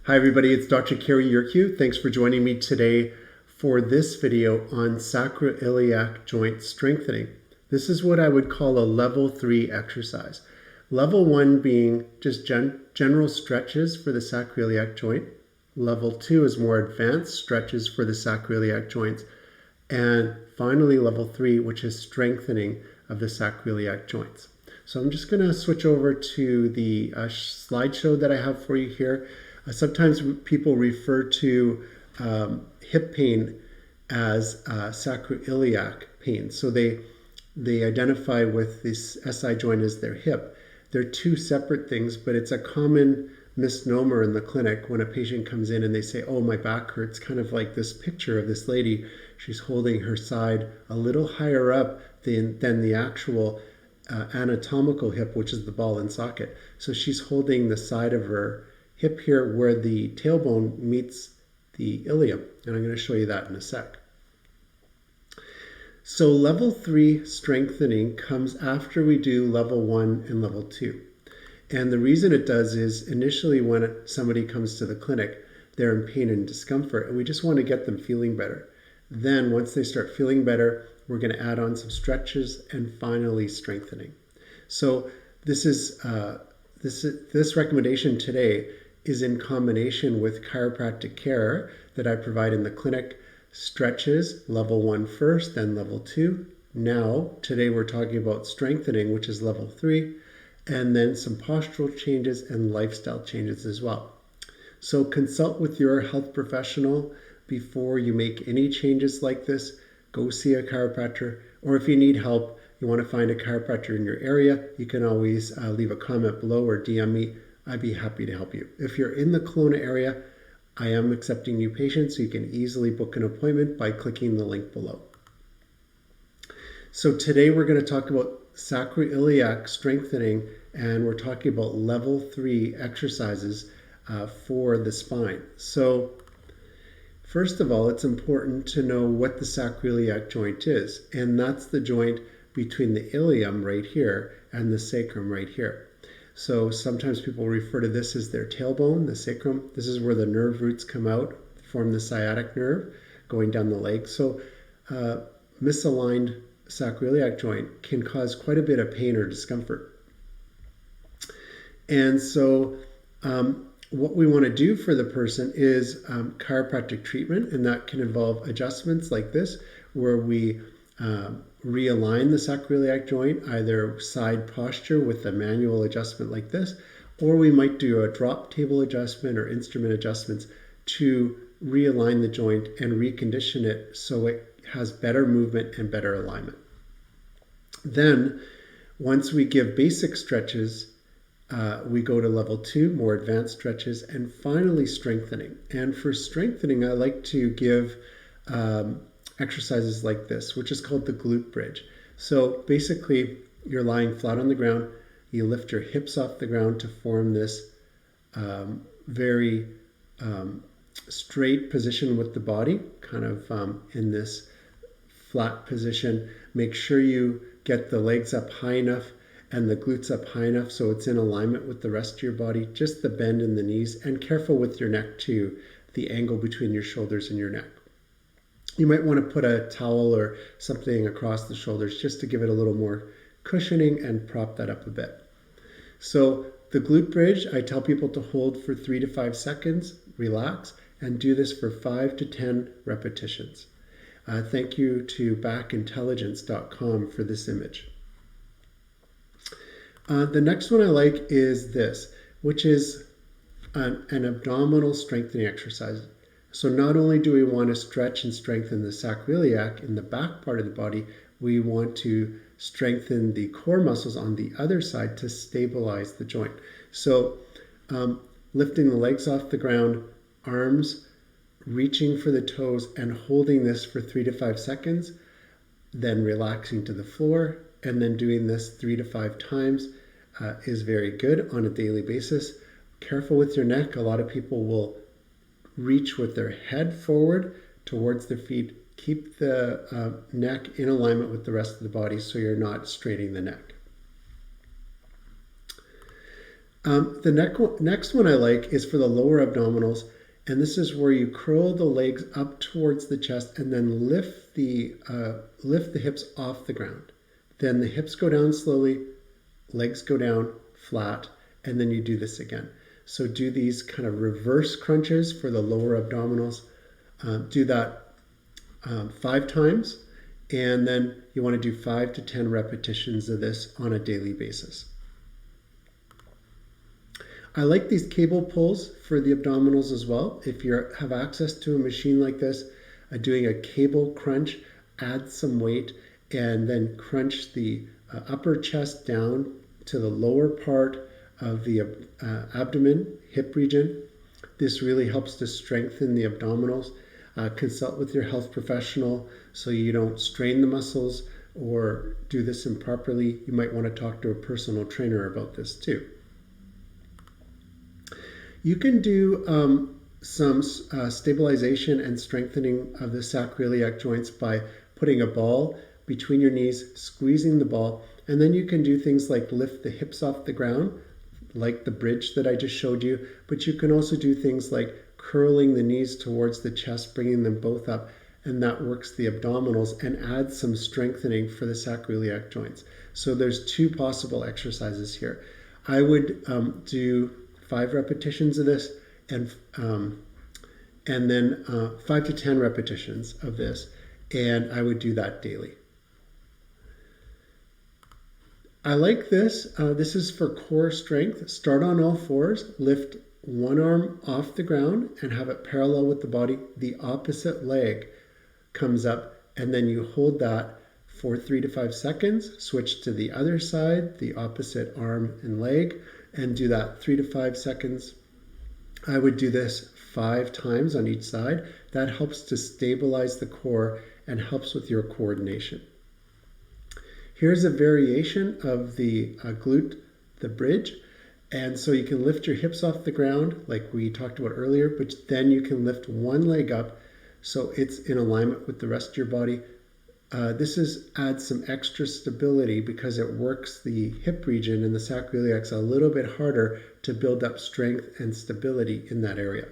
Hi everybody, it's Dr. Cary Yurkiw. Thanks for joining me today for this video on sacroiliac joint strengthening. This is what I would call a level 3 exercise. Level 1 being just general stretches for the sacroiliac joint. Level 2 is more advanced stretches for the sacroiliac joints. And finally, level 3, which is strengthening of the sacroiliac joints. So I'm just going to switch over to the slideshow that I have for you here. Sometimes people refer to hip pain as sacroiliac pain. So they identify with this SI joint as their hip. They're two separate things, but it's a common misnomer in the clinic when a patient comes in and they say, oh, my back hurts, kind of like this picture of this lady. She's holding her side a little higher up than the actual anatomical hip, which is the ball and socket. So she's holding the side of her hip here where the tailbone meets the ilium. And I'm going to show you that in a sec. So level 3 strengthening comes after we do level 1 and level 2. And the reason it does is initially when somebody comes to the clinic, they're in pain and discomfort, and we just want to get them feeling better. Then once they start feeling better, we're going to add on some stretches and finally strengthening. So this recommendation today is in combination with chiropractic care that I provide in the clinic. Stretches, level 1 first, then level 2. Now, today we're talking about strengthening, which is level 3, and then some postural changes and lifestyle changes as well. So consult with your health professional before you make any changes like this. Go see a chiropractor, or if you need help, you want to find a chiropractor in your area, you can always leave a comment below or DM me. I'd be happy to help you. If you're in the Kelowna area, I am accepting new patients, so you can easily book an appointment by clicking the link below. So today we're going to talk about sacroiliac strengthening, and we're talking about level 3 exercises for the spine. So first of all, it's important to know what the sacroiliac joint is, and that's the joint between the ilium right here and the sacrum right here. So sometimes people refer to this as their tailbone, the sacrum. This is where the nerve roots come out, form the sciatic nerve going down the leg. So misaligned sacroiliac joint can cause quite a bit of pain or discomfort. And so what we want to do for the person is chiropractic treatment, and that can involve adjustments like this, where we realign the sacroiliac joint, either side posture with a manual adjustment like this, or we might do a drop table adjustment or instrument adjustments to realign the joint and recondition it so it has better movement and better alignment. Then, once we give basic stretches, we go to level 2, more advanced stretches, and finally strengthening. And for strengthening, I like to give exercises like this, which is called the glute bridge. So basically, you're lying flat on the ground, you lift your hips off the ground to form this very straight position with the body, kind of in this flat position. Make sure you get the legs up high enough and the glutes up high enough so it's in alignment with the rest of your body, just the bend in the knees, and careful with your neck too, the angle between your shoulders and your neck. You might want to put a towel or something across the shoulders just to give it a little more cushioning and prop that up a bit. So the glute bridge, I tell people to hold for 3 to 5 seconds, relax, and do this for 5 to 10 repetitions. Thank you to backintelligence.com for this image. The next one I like is this, which is an abdominal strengthening exercise. So not only do we want to stretch and strengthen the sacroiliac in the back part of the body, we want to strengthen the core muscles on the other side to stabilize the joint. So lifting the legs off the ground, arms, reaching for the toes, and holding this for 3 to 5 seconds, then relaxing to the floor, and then doing this 3 to 5 times is very good on a daily basis. Careful with your neck. A lot of people will reach with their head forward towards their feet. Keep the neck in alignment with the rest of the body so you're not straining the neck. The next one I like is for the lower abdominals, and this is where you curl the legs up towards the chest and then lift the hips off the ground. Then the hips go down slowly, legs go down flat, and then you do this again. So do these kind of reverse crunches for the lower abdominals. Do that 5 times, and then you want to do 5 to 10 repetitions of this on a daily basis. I like these cable pulls for the abdominals as well. If you have access to a machine like this, doing a cable crunch, add some weight, and then crunch the upper chest down to the lower part of the abdomen, hip region. This really helps to strengthen the abdominals. Consult with your health professional so you don't strain the muscles or do this improperly. You might want to talk to a personal trainer about this too. You can do some stabilization and strengthening of the sacroiliac joints by putting a ball between your knees, squeezing the ball, and then you can do things like lift the hips off the ground, like the bridge that I just showed you, but you can also do things like curling the knees towards the chest, bringing them both up, and that works the abdominals and adds some strengthening for the sacroiliac joints. So there's 2 possible exercises here. I would do 5 repetitions of this and then 5 to 10 repetitions of this, and I would do that daily. I like this. This is for core strength. Start on all fours, lift one arm off the ground and have it parallel with the body. The opposite leg comes up, and then you hold that for 3 to 5 seconds. Switch to the other side, the opposite arm and leg, and do that 3 to 5 seconds. I would do this 5 times on each side. That helps to stabilize the core and helps with your coordination. Here's a variation of the glute, the bridge. And so you can lift your hips off the ground like we talked about earlier, but then you can lift one leg up so it's in alignment with the rest of your body. This adds some extra stability because it works the hip region and the sacroiliacs a little bit harder to build up strength and stability in that area.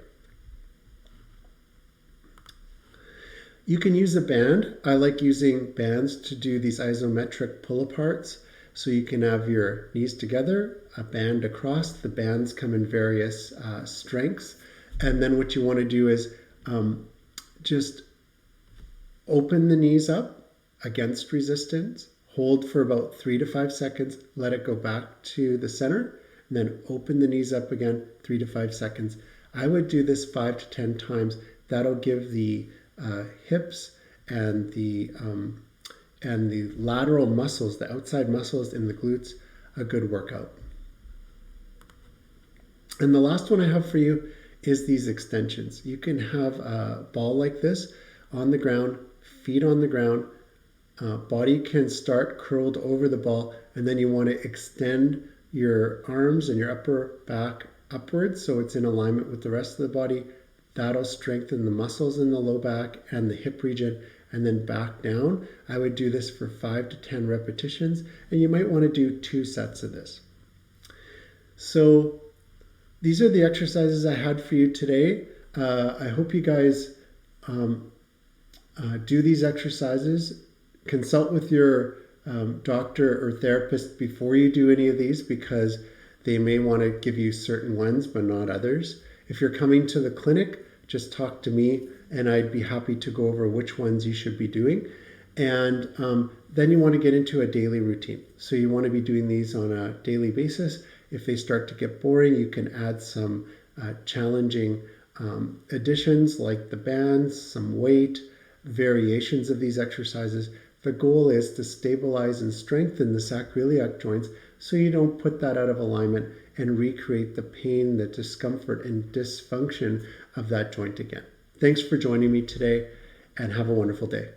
You can use a band. I like using bands to do these isometric pull-aparts. So you can have your knees together, a band across. The bands come in various strengths. And then what you want to do is just open the knees up against resistance, hold for about 3 to 5 seconds, let it go back to the center, and then open the knees up again, 3 to 5 seconds. I would do this 5 to 10 times. That'll give the hips and the lateral muscles, the outside muscles in the glutes, a good workout. And the last one I have for you is these extensions. You can have a ball like this on the ground, feet on the ground, body can start curled over the ball, and then you want to extend your arms and your upper back upwards so it's in alignment with the rest of the body. That'll strengthen the muscles in the low back and the hip region, and then back down. I would do this for 5 to 10 repetitions, and you might want to do 2 sets of this. So these are the exercises I had for you today. I hope you guys do these exercises. Consult with your doctor or therapist before you do any of these because they may want to give you certain ones but not others. If you're coming to the clinic, just talk to me and I'd be happy to go over which ones you should be doing. And then you want to get into a daily routine. So you want to be doing these on a daily basis. If they start to get boring, you can add some challenging additions like the bands, some weight, variations of these exercises. The goal is to stabilize and strengthen the sacroiliac joints so you don't put that out of alignment and recreate the pain, the discomfort, and dysfunction of that joint again. Thanks for joining me today, and have a wonderful day.